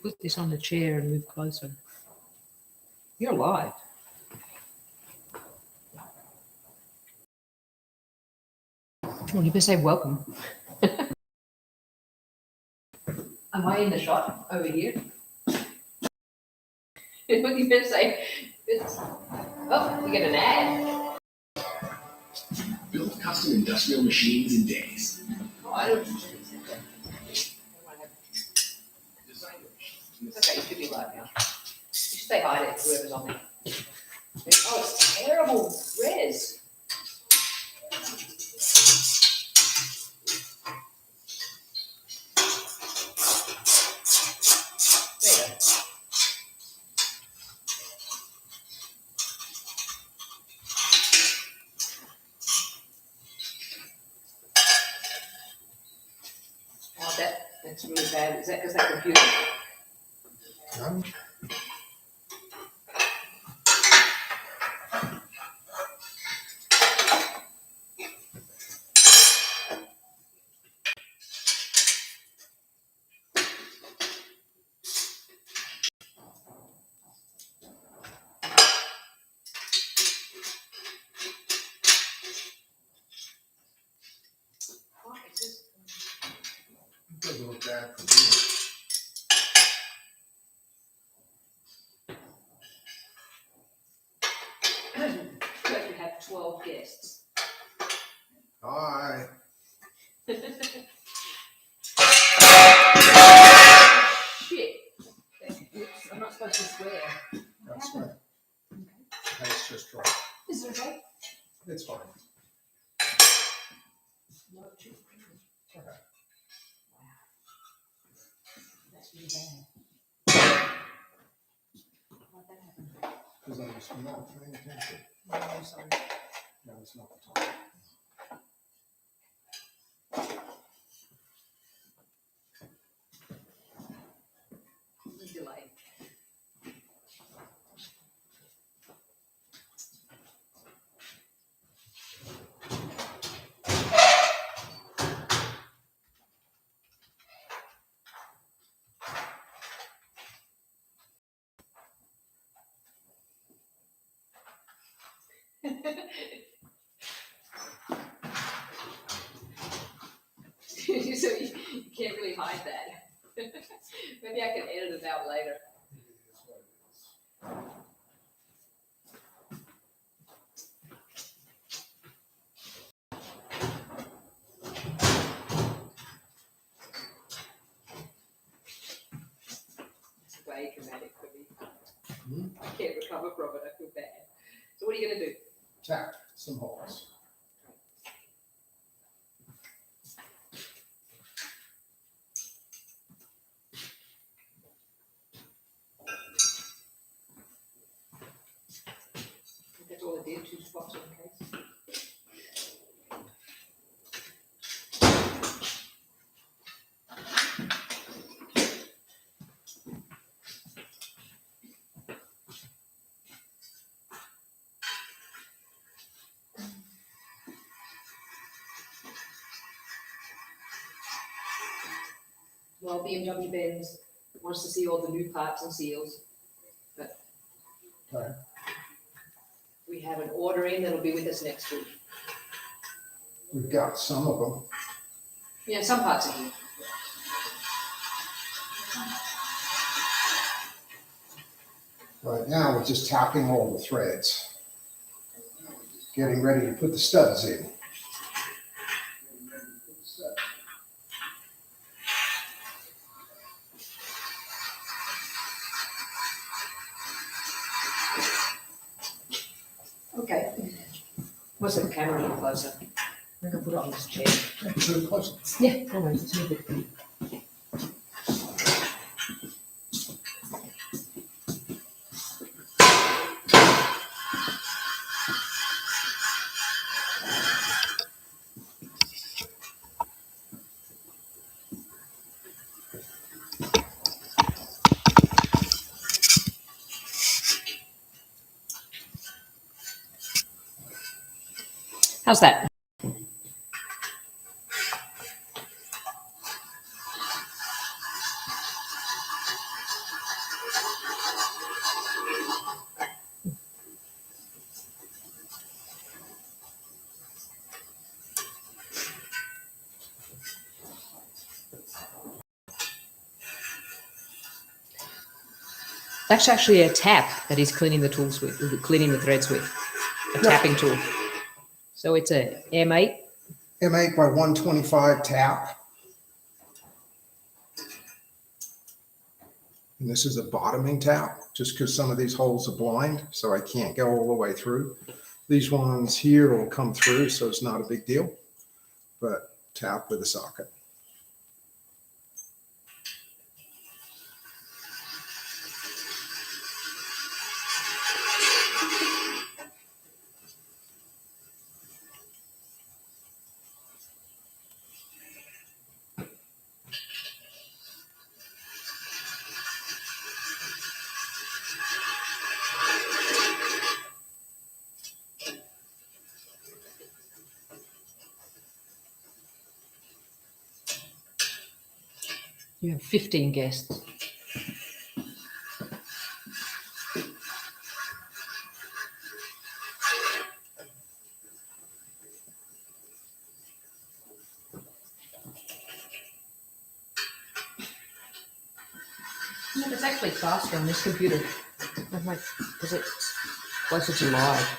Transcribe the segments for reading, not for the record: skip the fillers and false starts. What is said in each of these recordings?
put this on the chair and move closer. You're live. Well, you better say welcome. Am I in the shot over here? What you better say? Oh, we get an ad. Build custom industrial machines in days. Oh, I don't. Okay, you should be live now. You should say hi to whoever's on there. Oh, it's terrible res. There you go. Oh, that's really bad. Is that because that computer? No. Why is this? It doesn't look bad for me. Because we have 12 guests. Hi. Shit. Oops, I'm not supposed to swear. That's right. Okay. That's just right. Is it okay? It's fine. No, it's too Okay. Wow. That's really bad. Why'd that happen? Because I was not paying attention. No, I'm sorry. No, it's not the time. The delay. So you can't really hide that. Maybe I can edit it out later. It is what it is. It's way dramatic for me. Hmm? I can't recover from it. I feel bad. So what are you going to do? Tack some holes. I think that's all I did. 2 spots on the case. Well, BMW Benz wants to see all the new parts and seals, but Okay. we have an order in that'll be with us next week. We've got some of them. Yeah, some parts are here. Right now, we're just tapping all the threads. Getting ready to put the studs in. Okay. What's the camera a little closer? I'm gonna put it on this chair. Put it closer. Yeah, always. It's a bit. How's that? That's actually a tap that he's cleaning the tools with, cleaning the threads with, a tapping tool. So it's a M8. M8 by 125 tap. And this is a bottoming tap, just because some of these holes are blind, so I can't go all the way through. These ones here will come through, so it's not a big deal, but tap with a socket. You have 15 guests. No, it's actually faster on this computer. I'm like, because it's closer to live.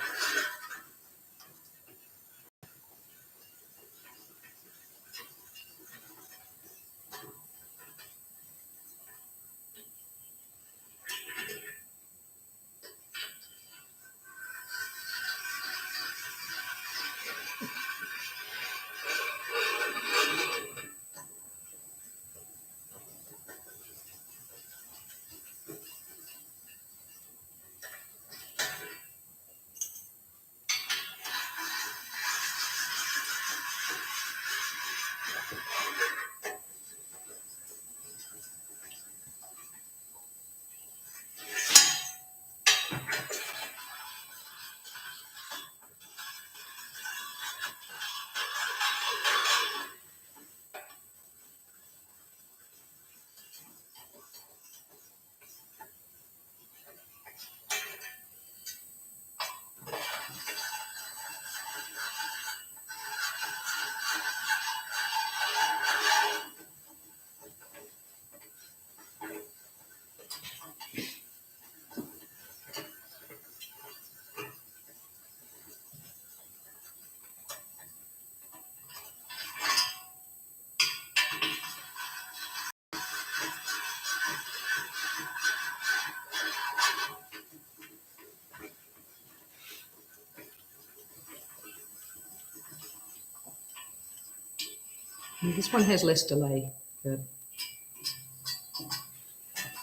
This one has less delay. Good.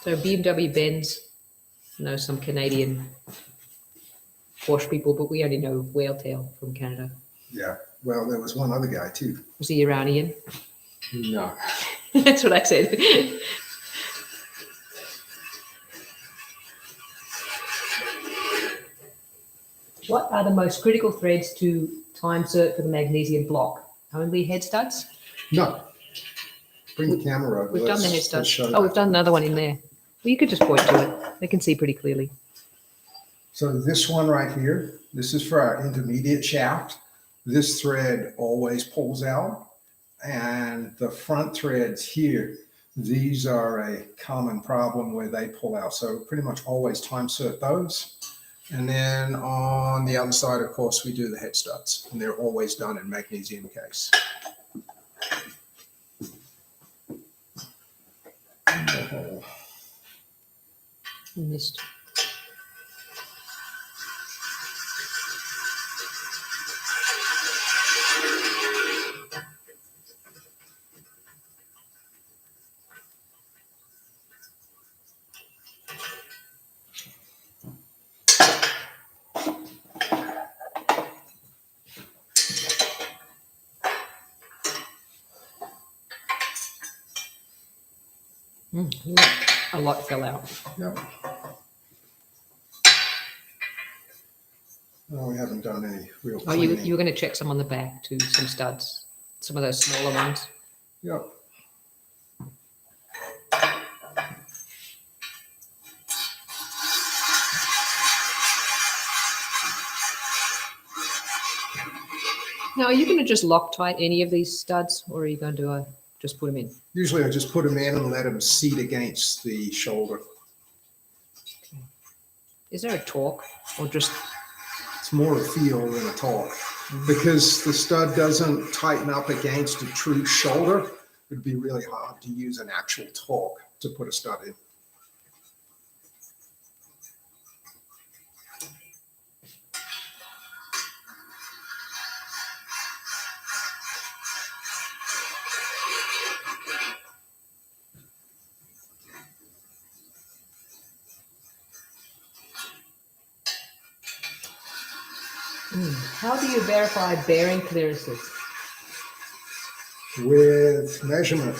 So BMW, Benz, know some Canadian Porsche people, but we only know Whaletail from Canada. Yeah, well, there was one other guy too. Was he Iranian? No. That's what I said. What are the most critical threads to time cert for the magnesium block? Only head studs? No. Bring the camera over. We've done the head Let's studs. show Oh, that. we've done another one in there. Well, you could just point to it. They can see pretty clearly. So this one right here, this is for our intermediate shaft. This thread always pulls out. And the front threads here, these are a common problem where they pull out. So pretty much always time cert those. And then on the other side, of course, we do the head studs. And they're always done in magnesium case. Oh. Missed. A lot fell out. Yep. No, we haven't done any real Oh, cleaning. you were going to check some on the back too, some studs, some of those smaller ones. Yep. Now, are you going to just Loctite any of these studs, or are you going to just put them in? Usually I just put them in and let them seat against the shoulder. Is there a torque, or just It's more a feel than a torque. Because the stud doesn't tighten up against a true shoulder, it'd be really hard to use an actual torque to put a stud in. how do you verify bearing clearances? With measurement,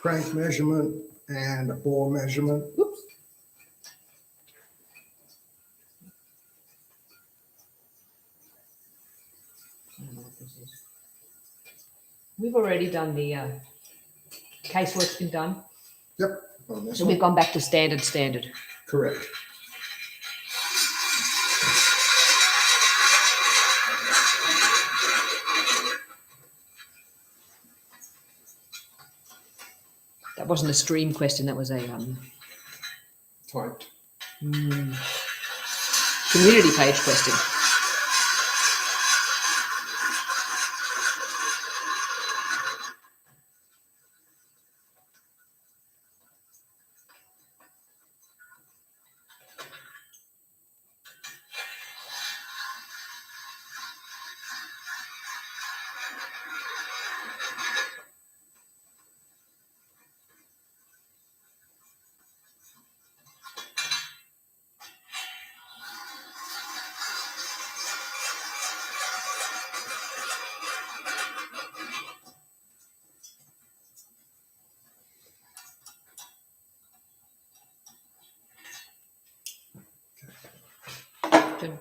crank measurement and a bore measurement. Oops. I don't know what this is. We've already done the casework's been done, Yep, on this so we've one. gone back to standard. Correct. That wasn't a stream question. That was a Typed. community page question. Good.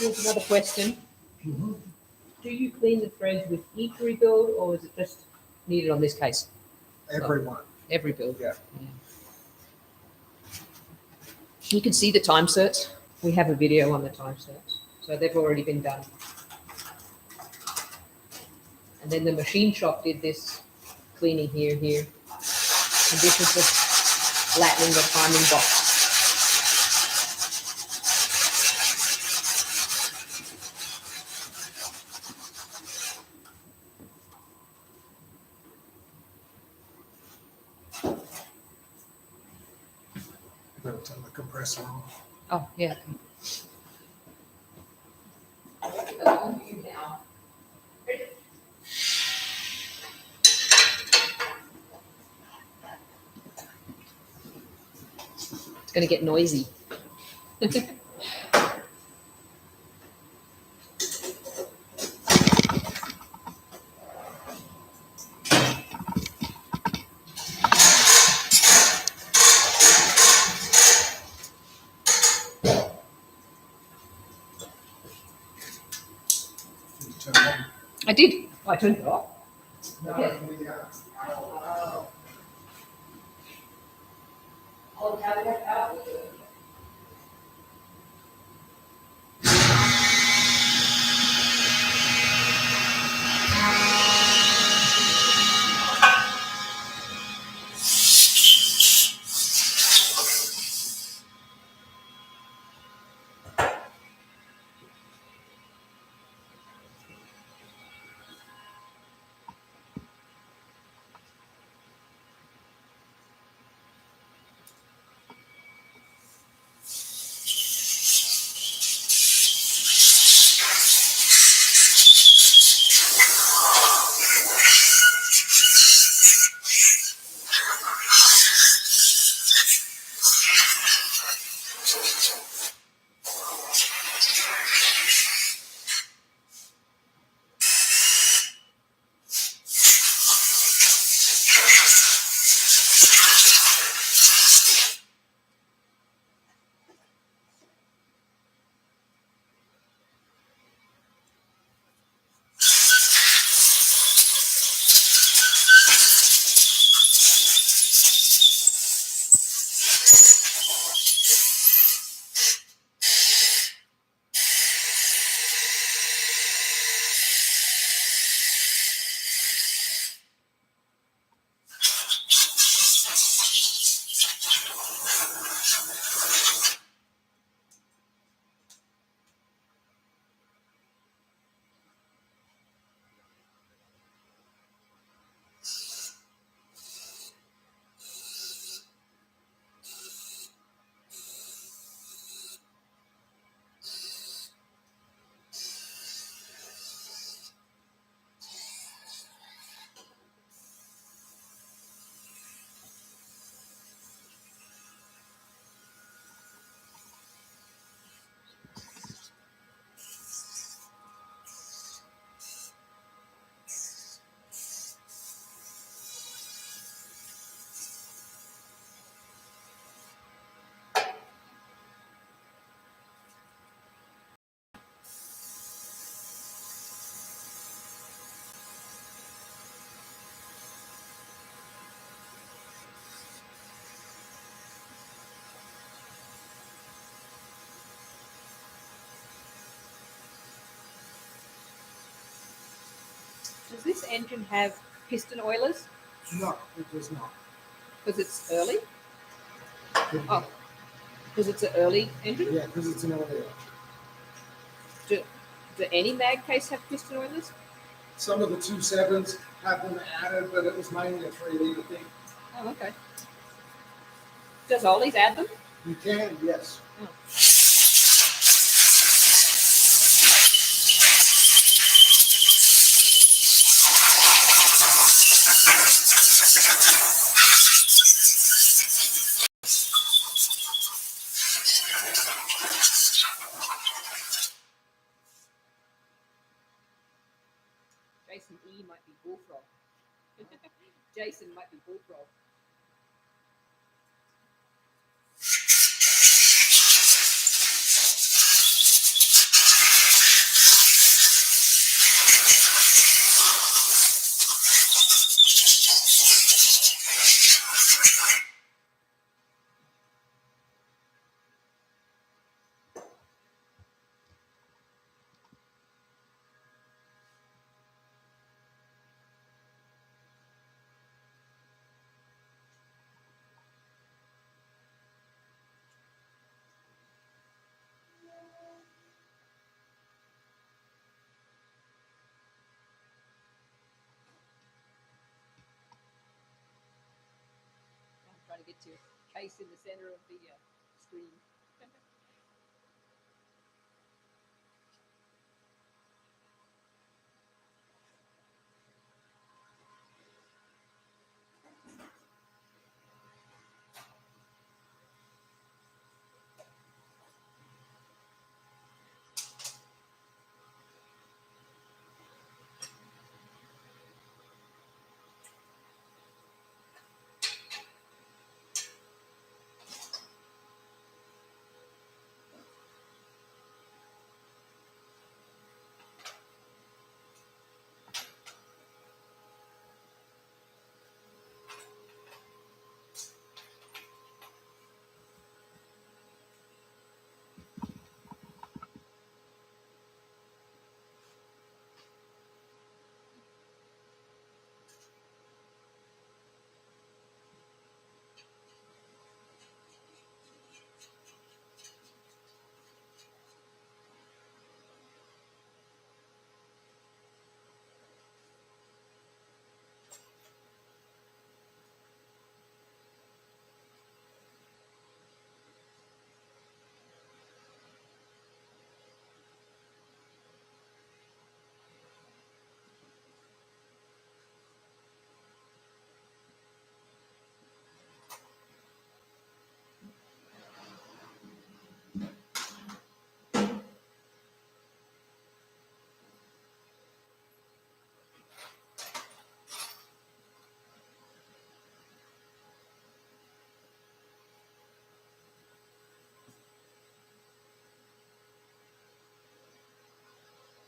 Here's another question. Do you clean the threads with each rebuild, or is it just needed on this case? Everyone. Every build. Yeah. You can see the time certs. We have a video on the time certs. So they've already been done. And then the machine shop did this cleaning here. And this is just flattening the timing box. Better turn the compressor on. Oh, yeah. It's going to get noisy. You turn it on. I did. Oh, I turned it off. No, Okay. Does this engine have piston oilers? No, it does not. Because it's early? Oh, because it's an early engine? Yeah, because it's an earlier. Do, do any mag case have piston oilers? Some of the 2.7s have them added, but it was mainly a 3-liter thing. Oh, okay. Does Ollie's add them? You can, yes. Oh. Jason E might be bullfrog. Jason might be bullfrog. I'm trying to get your case in the center of the screen.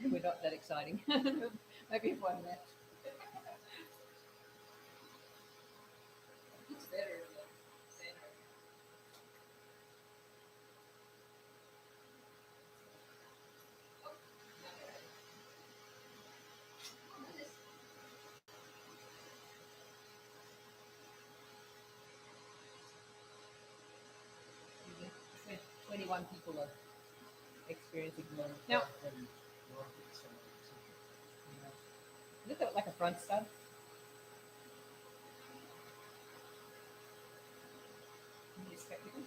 We're not that exciting. Maybe one match. It's better in the center. Oh, 21 people are experiencing the now. Look at like a front stud. These spectacles.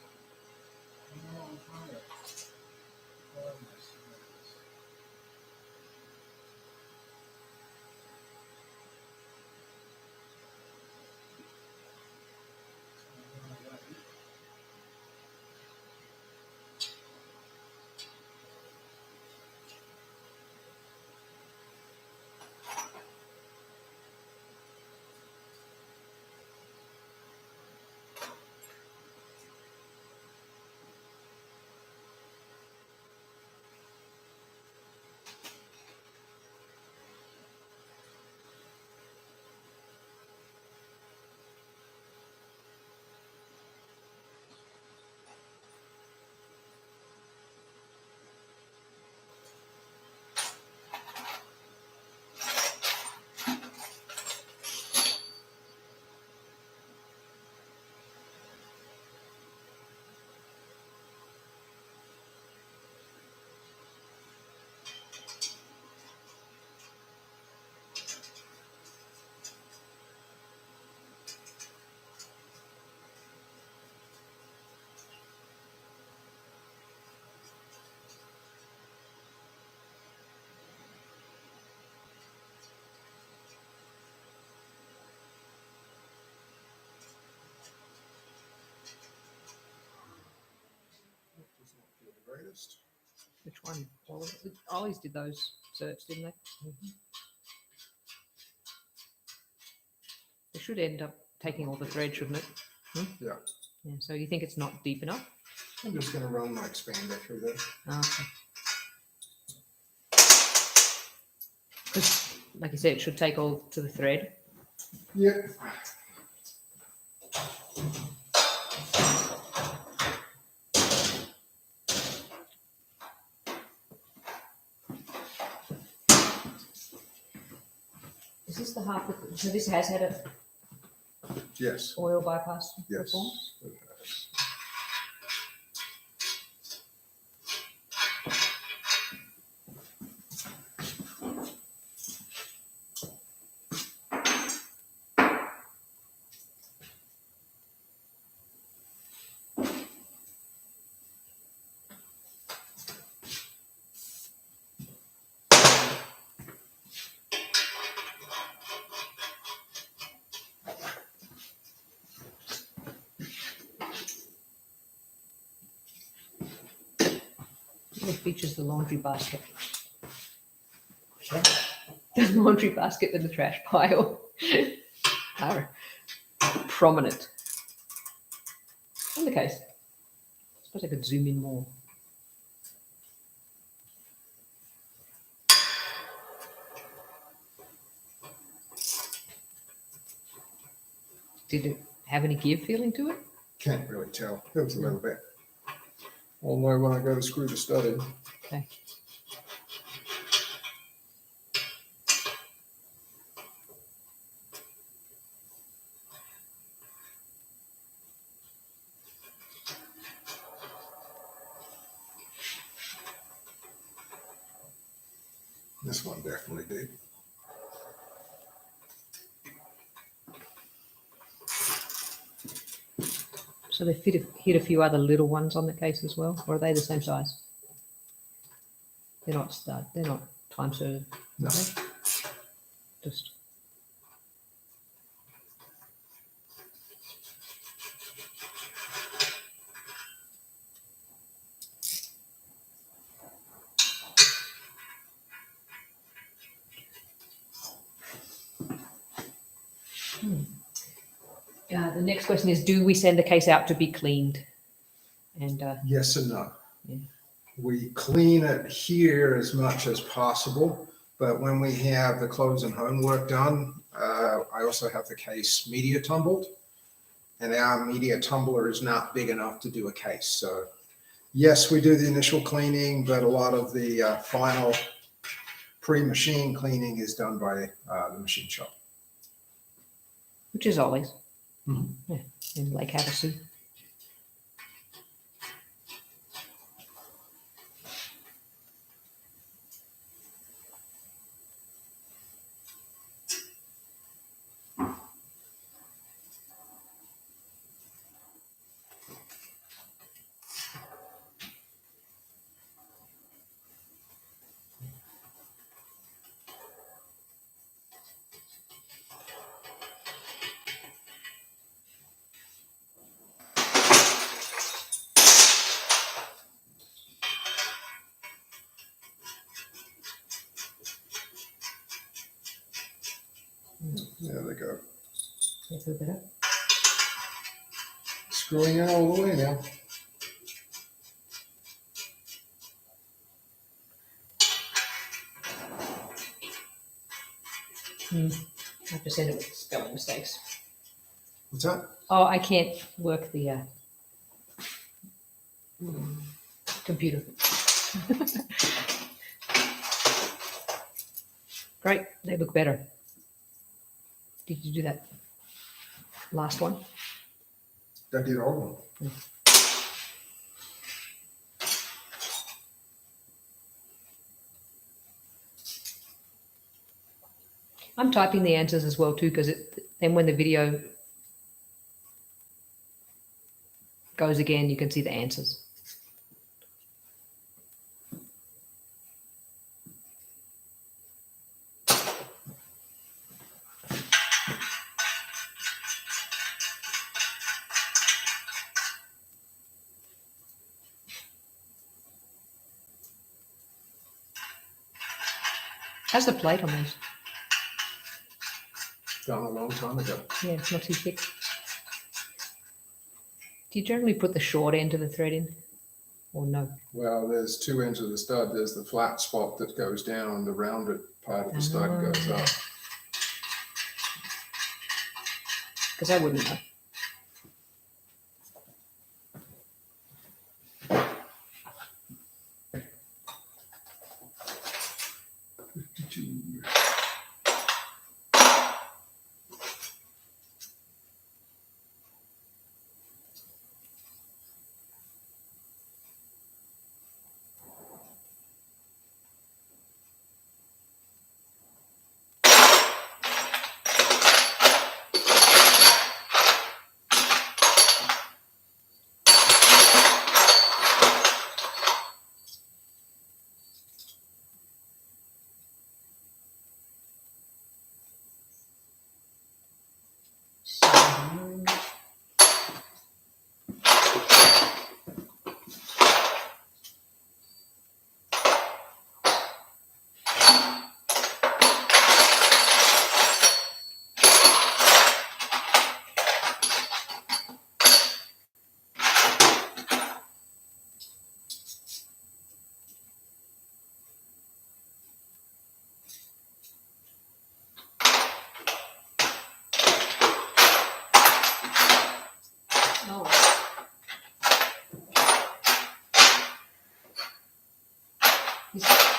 first. Which one? Ollie's did those certs, didn't they? It should end up taking all the thread, shouldn't it? Yeah. Yeah. So you think it's not deep enough? I'm just going to run my expander through there. Oh, okay. Because, like you said, it should take all to the thread. Yeah. Is this the half? So this has had a Yes. oil bypass Yes. before? It has. It features the laundry basket. The laundry basket and the trash pile are prominent. In the case, I suppose I could zoom in more. Did it have any give feeling to it? Can't really tell. It was a little bit. I'll know when I go to screw the stud in. Okay. This one definitely did. So they hit a few other little ones on the case as well, or are they the same size? They're not stud. They're not time served. No. Are they? Just the next question is: do we send the case out to be cleaned? And Yes and no. Yeah. We clean it here as much as possible, but when we have the clothes and homework done, I also have the case media tumbled, and our media tumbler is not big enough to do a case. So yes, we do the initial cleaning, but a lot of the final pre-machine cleaning is done by the machine shop. which is always Mhm. yeah, in Lake Havasu. There they go. They feel better. Screwing in all the way now. I have to send it with spelling mistakes. What's that? Oh, I can't work the computer. Great, they look better. Did you do that last one? I did all of them. I'm typing the answers as well too, because then when the video goes again, you can see the answers. How's the plate on these? Done a long time ago. Yeah, it's not too thick. Do you generally put the short end of the thread in, or no? Well, there's two ends of the stud. There's the flat spot that goes down, the rounded part of the stud goes up. Because I wouldn't know.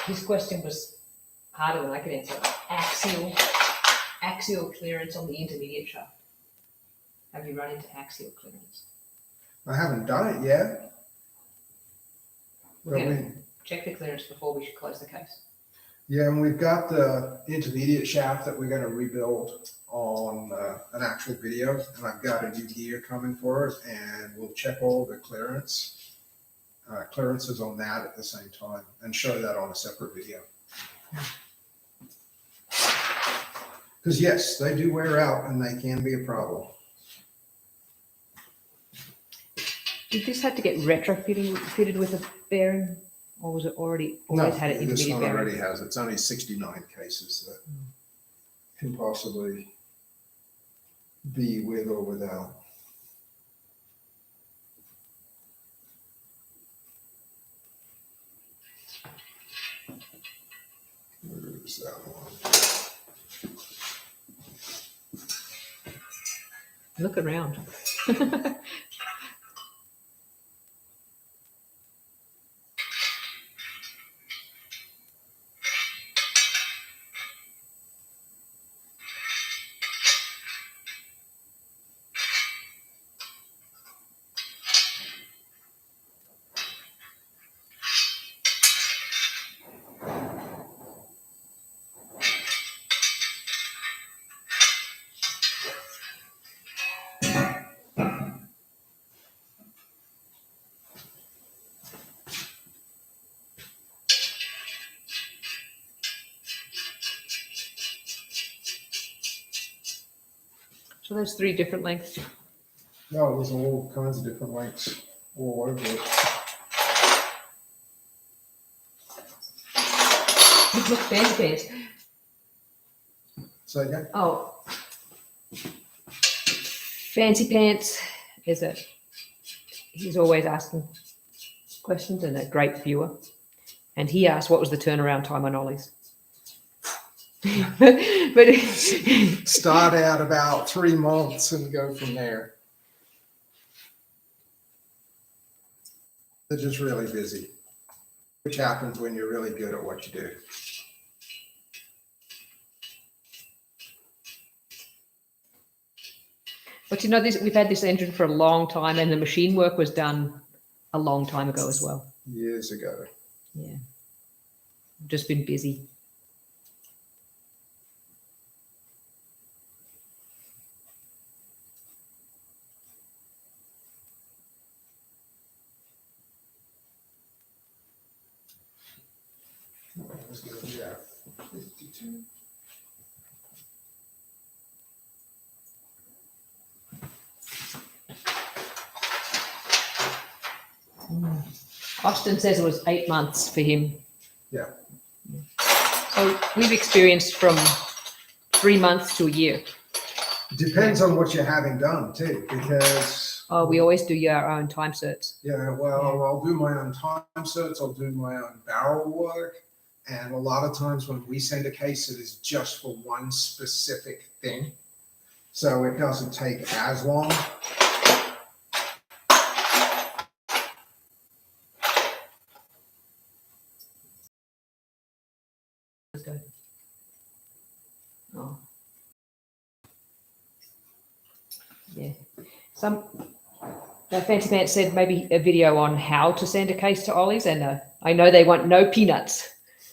His question was harder than I could answer. Axial clearance on the intermediate shaft. Have you run into axial clearance? I haven't done it yet. Well, Yeah. Check the clearance before we should close the case. yeah, and we've got the intermediate shaft that we're going to rebuild on an actual video, and I've got a new gear coming for it, and we'll check all the clearances on that at the same time and show that on a separate video. Because yes, they do wear out and they can be a problem. Did this have to get fitted with a bearing, or was it already always had an this intermediate one bearing? already has. It's only 69 cases that can possibly be with or without. Where's that one? Look around. So there's 3 different lengths. No, there's all kinds of different lengths all over it. Look, fancy pants. Say again? Oh, fancy pants is he's always asking questions and a great viewer. And he asked, what was the turnaround time on ollies? but Start out about 3 months and go from there. They're just really busy, which happens when you're really good at what you do. But you know, we've had this engine for a long time, and the machine work was done a long time ago as well. Years ago. Yeah, just been busy. Let's go do that. 52. Austin says it was 8 months for him. Yeah. So we've experienced from 3 months to a year. Depends on what you're having done too, because We always do our own time certs. yeah, well, I'll do my own time certs, I'll do my own barrel work, and a lot of times when we send a case, it is just for one specific thing, so it doesn't take as long. Let's go. Oh. Yeah. Fancy Pants said maybe a video on how to send a case to Ollie's, and I know they want no peanuts.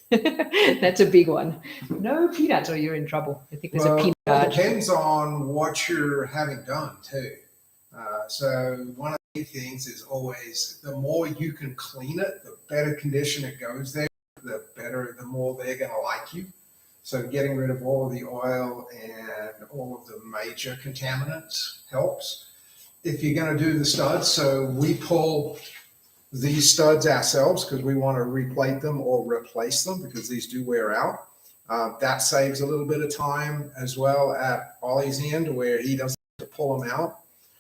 That's a big one. No peanuts, or you're in trouble. I think there's a peanut It charge. depends on what you're having done too. So one of the things is always the more you can clean it, the better condition it goes there, the better, the more they're going to like you. So getting rid of all of the oil and all of the major contaminants helps. If you're going to do the studs, so we pull these studs ourselves because we want to replate them or replace them because these do wear out. That saves a little bit of time as well at Ollie's end where he doesn't have to pull them out.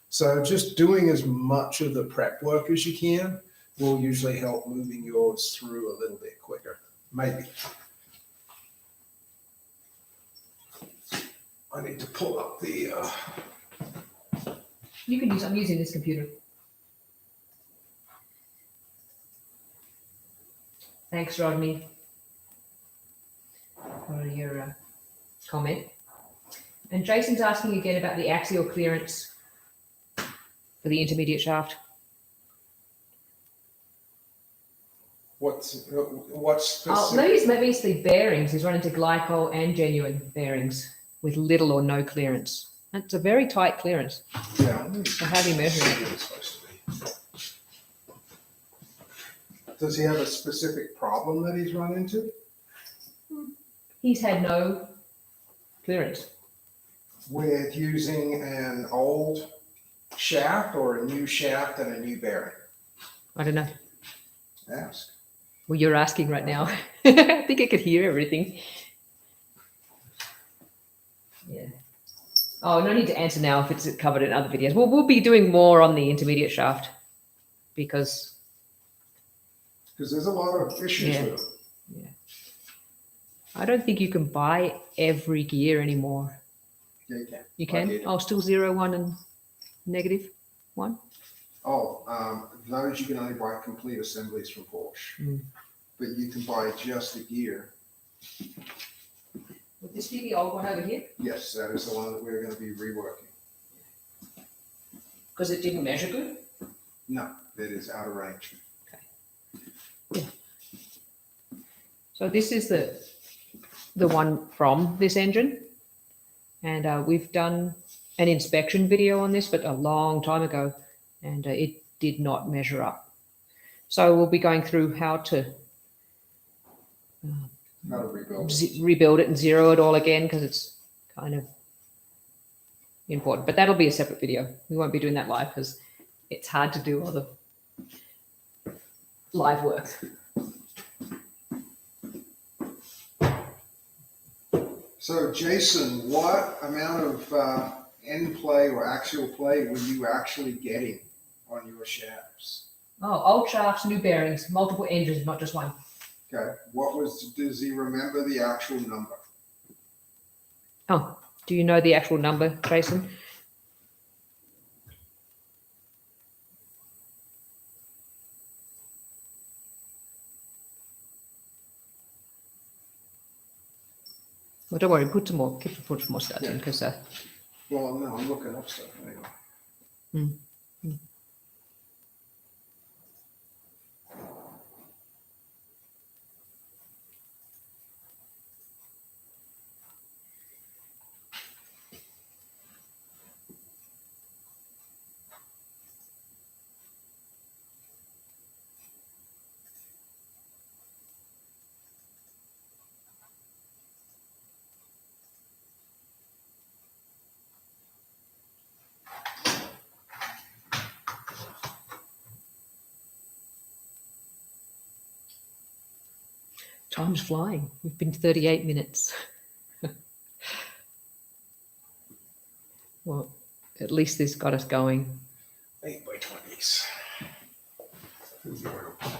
So just doing as much of the prep work as you can will usually help moving yours through a little bit quicker. Maybe. I need to pull up the... You can use. I'm using this computer. Thanks, Rodney, for your comment. And Jason's asking again about the axial clearance for the intermediate shaft. What's Oh, maybe it's the bearings. He's run into glycol and genuine bearings with little or no clearance. That's a very tight clearance. Yeah. So how do you measure it? It's supposed to be. Does he have a specific problem that he's run into? He's had no clearance. With using an old shaft or a new shaft and a new bearing? I don't know. Ask. Well, you're asking right now. I think I could hear everything. Yeah. Oh, no need to answer now if it's covered in other videos. We'll be doing more on the intermediate shaft because there's a lot of issues with it. Yeah. I don't think you can buy every gear anymore. Yeah, you can. You can? Oh, still 0, 1, and -1? Oh, those you can only buy complete assemblies from Porsche. But you can buy just the gear. Would this be the old one over here? Yes, that is the one that we're going to be reworking. Because it didn't measure good? No, that is out of range. Okay. Yeah. So this is the one from this engine. And we've done an inspection video on this, but a long time ago, and it did not measure up. So we'll be going through how to rebuild it and zero it all again because it's kind of important. But that'll be a separate video. We won't be doing that live because it's hard to do all the live work. So Jason, what amount of end play or axial play were you actually getting on your shafts? Oh, old shafts, new bearings, multiple engines, not just one. Okay. Does he remember the actual number? Oh, do you know the actual number, Jason? Well, don't worry, put some more stuff in because Well, no, I'm looking up stuff anyway. Time's flying. We've been 38 minutes. Well, at least this got us going. 8x20s. Here's the oil pump.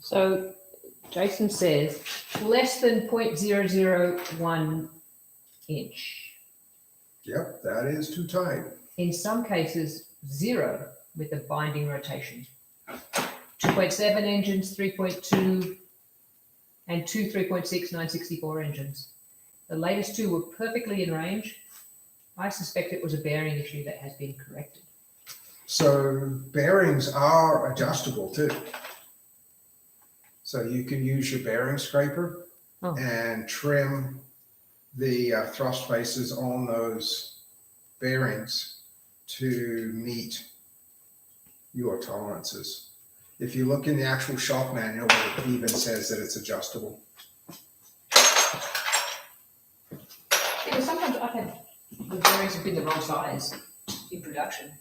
So Jason says less than 0.001 inch. Yep, that is too tight. In some cases, 0 with the binding rotation. 2.7 engines, 3.2, and two 3.6 964 engines. The latest two were perfectly in range. I suspect it was a bearing issue that has been corrected. So bearings are adjustable too. So you can use your bearing scraper and trim the thrust faces on those bearings to meet your tolerances. If you look in the actual shop manual, it even says that it's adjustable. Because sometimes I've had the bearings have been the wrong size in production.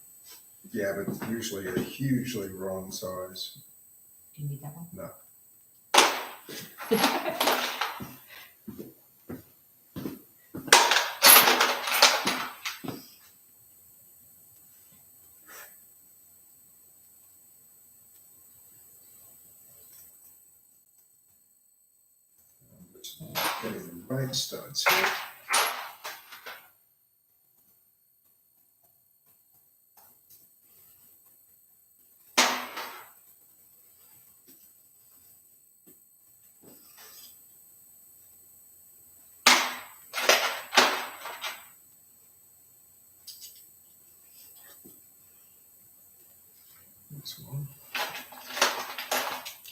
Yeah, but it's usually a hugely wrong size. Do you need that one? No. Getting the right studs here. This one.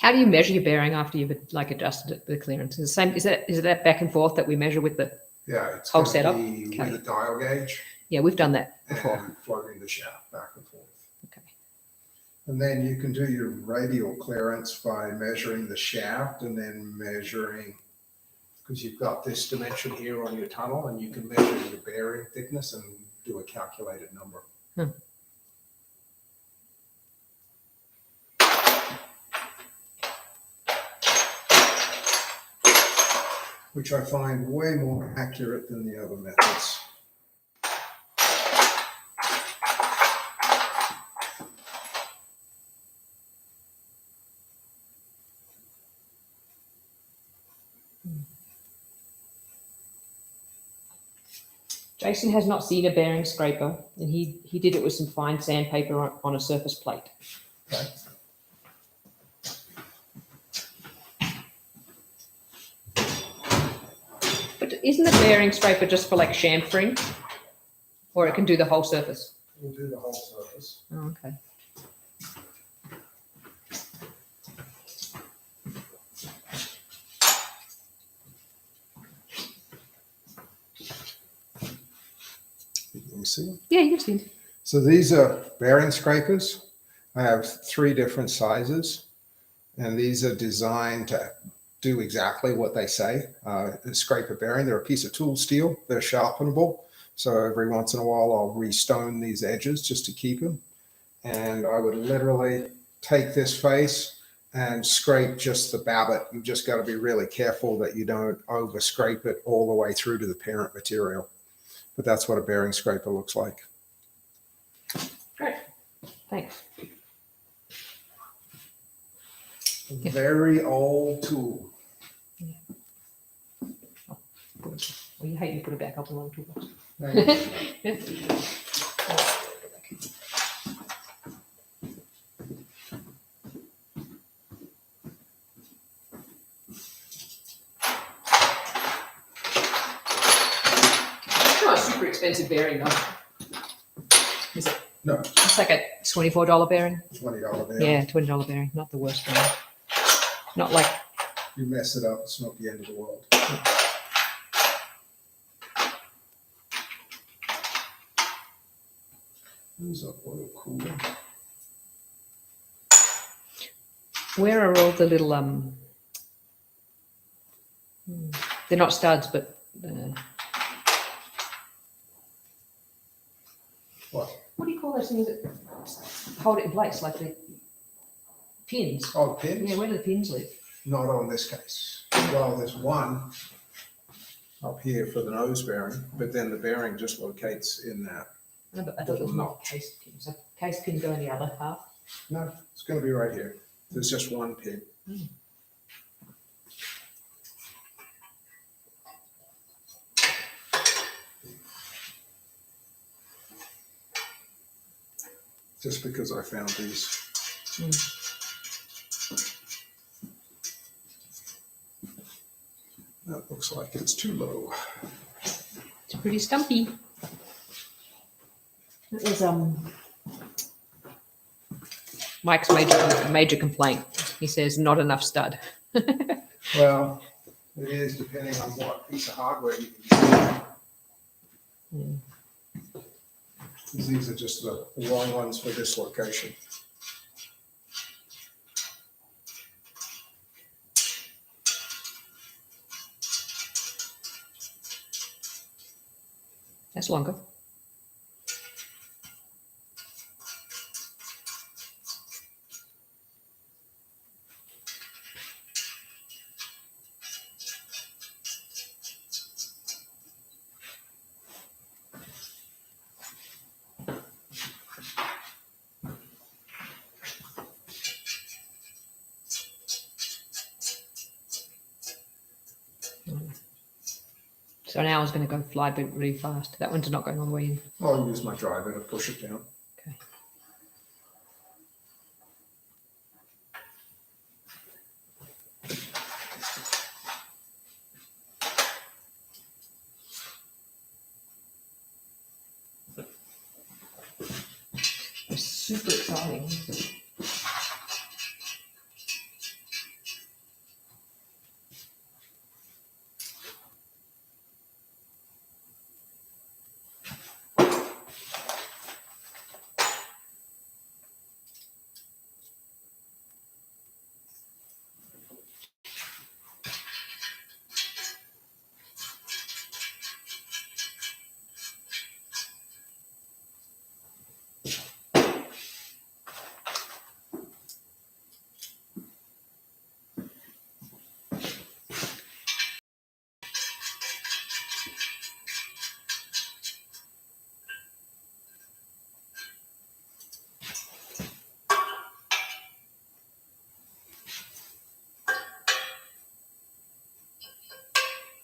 How do you measure your bearing after you've like adjusted it, the clearance? Is the same? Is it that back and forth that we measure with the? Yeah, it's Whole gonna setup? be Okay. with a dial gauge Yeah, we've done that before. and floating the shaft back and forth. Okay. And then you can do your radial clearance by measuring the shaft and then measuring, because you've got this dimension here on your tunnel, and you can measure your bearing thickness and do a calculated number. Which I find way more accurate than the other methods. Jason has not seen a bearing scraper, and he did it with some fine sandpaper on a surface plate. Okay. But isn't the bearing scraper just for like chamfering, or it can do the whole surface? We'll do the whole surface. Oh, okay. Can you see? Yeah, you can see. So these are bearing scrapers. I have 3 different sizes, and these are designed to do exactly what they say. Scrape a bearing. They're a piece of tool steel. They're sharpenable. So every once in a while, I'll restone these edges just to keep them. And I would literally take this face and scrape just the babbitt. You've just got to be really careful that you don't over scrape it all the way through to the parent material. But that's what a bearing scraper looks like. Great. Thanks. A very old tool. Well, you hate you put it back up along toolbox. expensive bearing, though. Is it? No, It's like a $24 bearing. $20 there. Yeah, $20 bearing. Not the worst bearing. Not like, You mess it up, it's not the end of the world. There's an oil cooler. where are all the little, they're not studs, but What? what do you call those things that hold it in place, like the pins? Oh, pins? Yeah, where do the pins live? Not on this case. Well, there's one up here for the nose bearing, but then the bearing just locates in that. No, but I thought there was more case pins. A case pin go in the other half. No, it's going to be right here. There's just one pin. Just because I found these. That looks like it's too low. It's pretty stumpy. That was Mike's major complaint. He says not enough stud. Well, it is depending on what piece of hardware you can use. These are just the wrong ones for this location. That's longer. So now I was going to go fly but really fast. That one's not going all the way in. I'll use my driver to push it down. Okay. It's super exciting.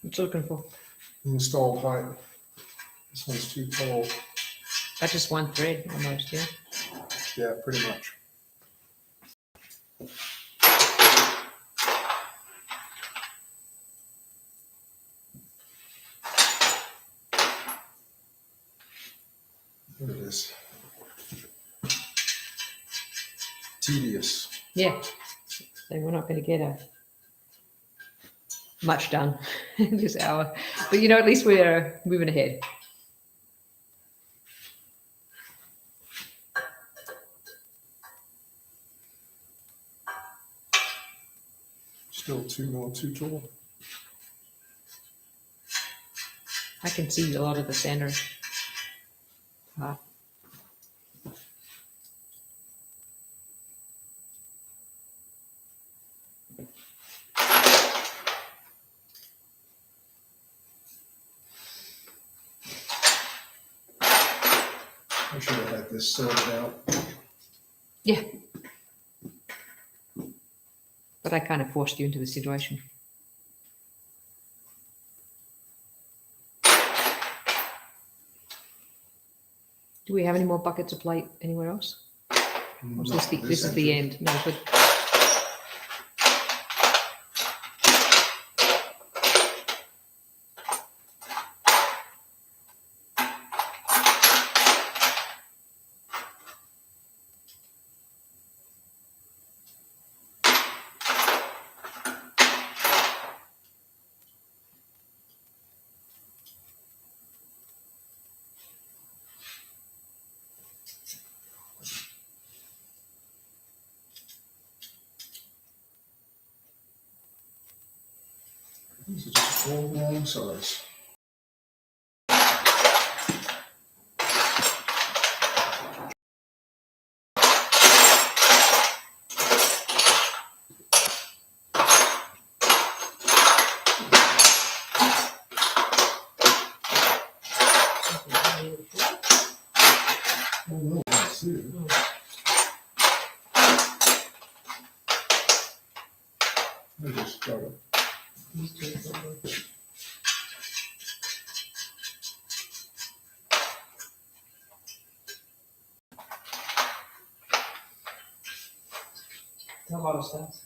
What you looking for? Installed height. This one's too tall. That's just one thread almost, yeah. Yeah, pretty much. Look at this. Tedious. Yeah. So we're not going to get much done in this hour. But you know, at least we're moving ahead. Still too tall. I can see a lot of the center. I should have had this sorted out. Yeah. But I kind of forced you into the situation. Do we have any more buckets of plate anywhere else? Or is this is the end? No, but all wrong size. Oh, no, I see it. I just got it. A lot of stuff.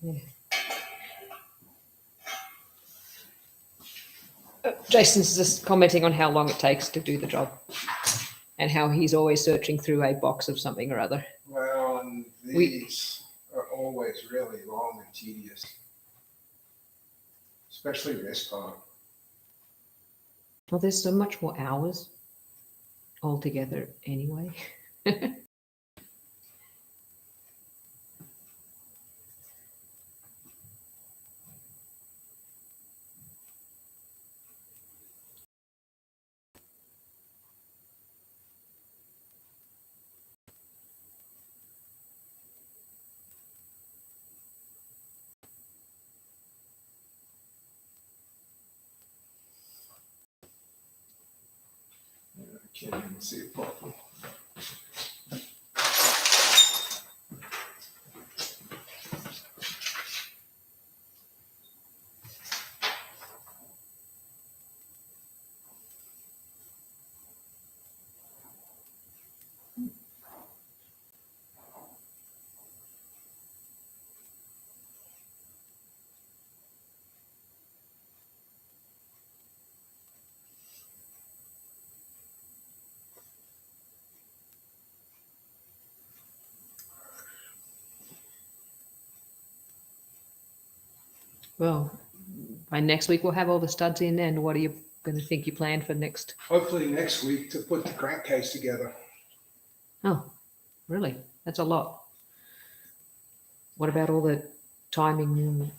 Yeah. Jason's just commenting on how long it takes to do the job and how he's always searching through a box of something or other. Well, and these are always really long and tedious, especially this part. Well, there's so much more hours altogether anyway. I can't even see it properly. Well, by next week we'll have all the studs in, and what are you going to think you plan for next? Hopefully next week to put the crankcase together. Oh, really? That's a lot. What about all the timing and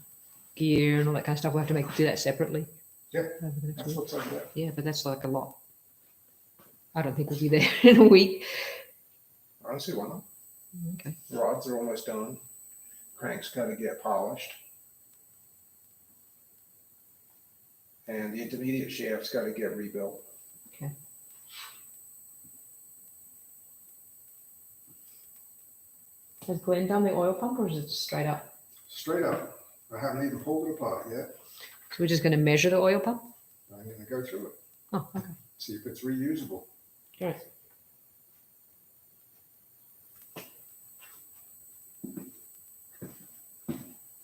gear and all that kind of stuff? We'll have to do that separately. Yeah, over the next that's week. what's like that. Yeah, but that's like a lot. I don't think we'll be there in a week. Honestly, why not? Okay. Rods are almost done. Crank's got to get polished. And the intermediate shaft's got to get rebuilt. Okay. Has Glenn done the oil pump, or is it straight up? Straight up. I haven't even pulled it apart yet. So we're just going to measure the oil pump? I'm going to go through it, Oh, okay. see if it's reusable. Great.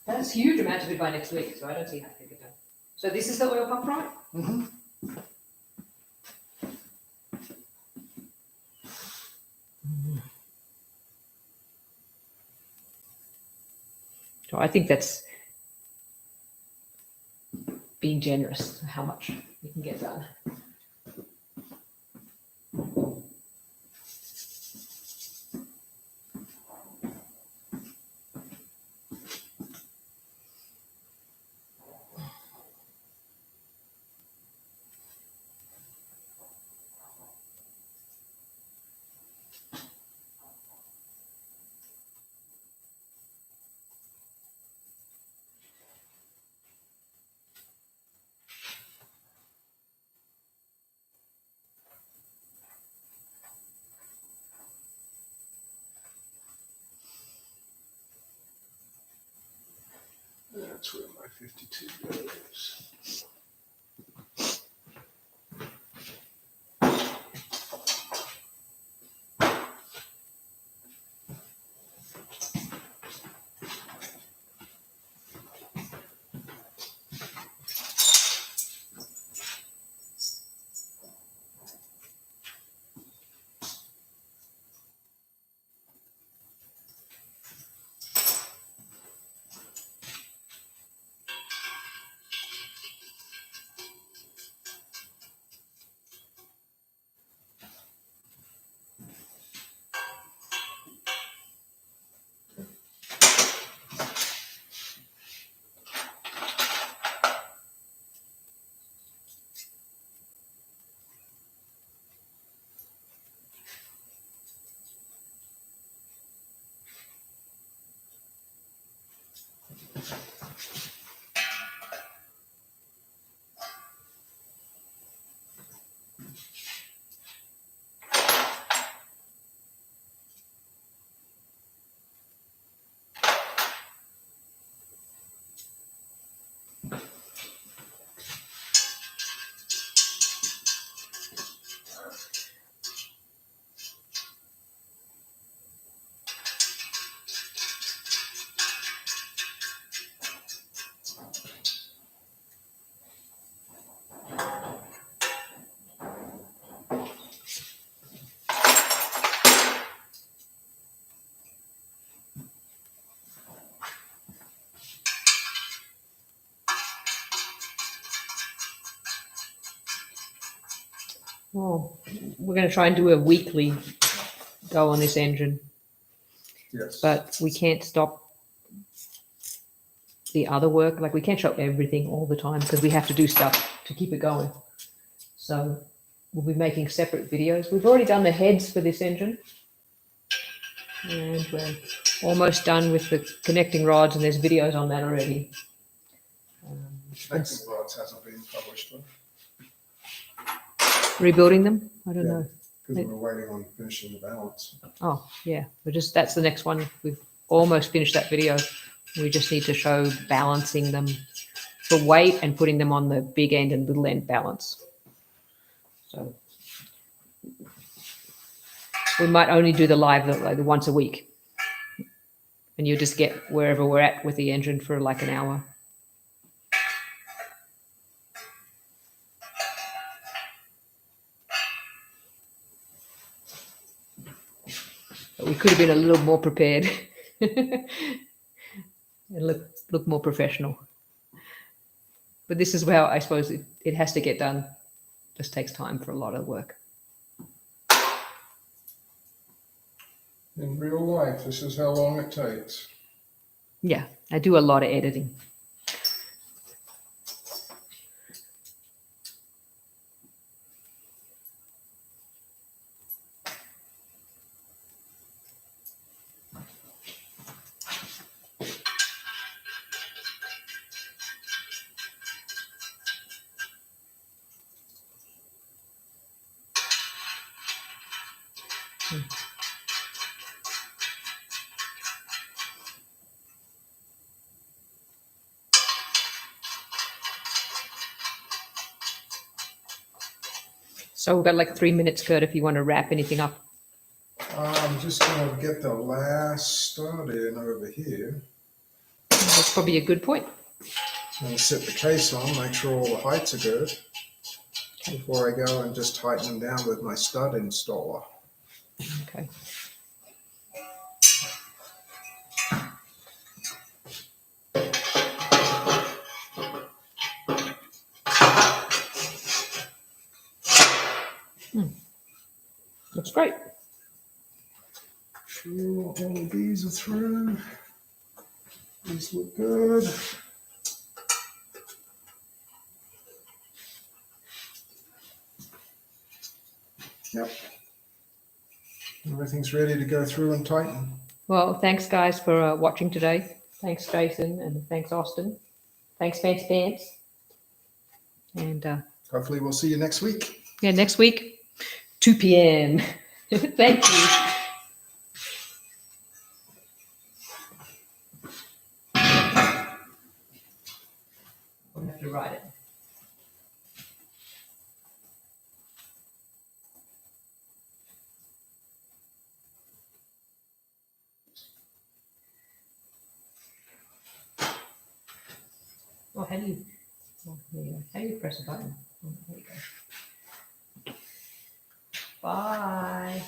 That's huge amount to do by next week, so I don't see how to get it done. So this is the oil pump, right? Mm-hmm. So I think that's being generous, how much you can get done. That's where my 52 goes. Oh, we're going to try and do a weekly go on this engine, Yes. but we can't stop the other work. Like we can't show everything all the time because we have to do stuff to keep it going. So we'll be making separate videos. We've already done the heads for this engine. And we're almost done with the connecting rods, and there's videos on that already. Connecting rods hasn't been published, though. Rebuilding them? I don't Yeah. know. Because we're waiting on finishing the balance. Oh, yeah. That's the next one. We've almost finished that video. We just need to show balancing them for weight and putting them on the big end and little end balance. So we might only do the live like once a week. And you just get wherever we're at with the engine for like an hour. But we could have been a little more prepared and look more professional. But this is how I suppose it has to get done. Just takes time for a lot of work. In real life, this is how long it takes. Yeah, I do a lot of editing. So we've got like 3 minutes, Kurt, if you want to wrap anything up. I'm just going to get the last stud in over here. That's probably a good point. I'm going to set the case on, make sure all the heights are good before I go and just tighten them down with my stud installer. Okay. Looks great. Sure, all of these are through. These look good. Yep. Everything's ready to go through and tighten. Well, thanks, guys, for watching today. Thanks, Jason, and thanks, Austin. Thanks, Fancy Pants. And Hopefully we'll see you next week. yeah, next week, 2 p.m. Thank you. Oh, how do you, oh, there you go. How do you press a button? Oh, there you go. Bye.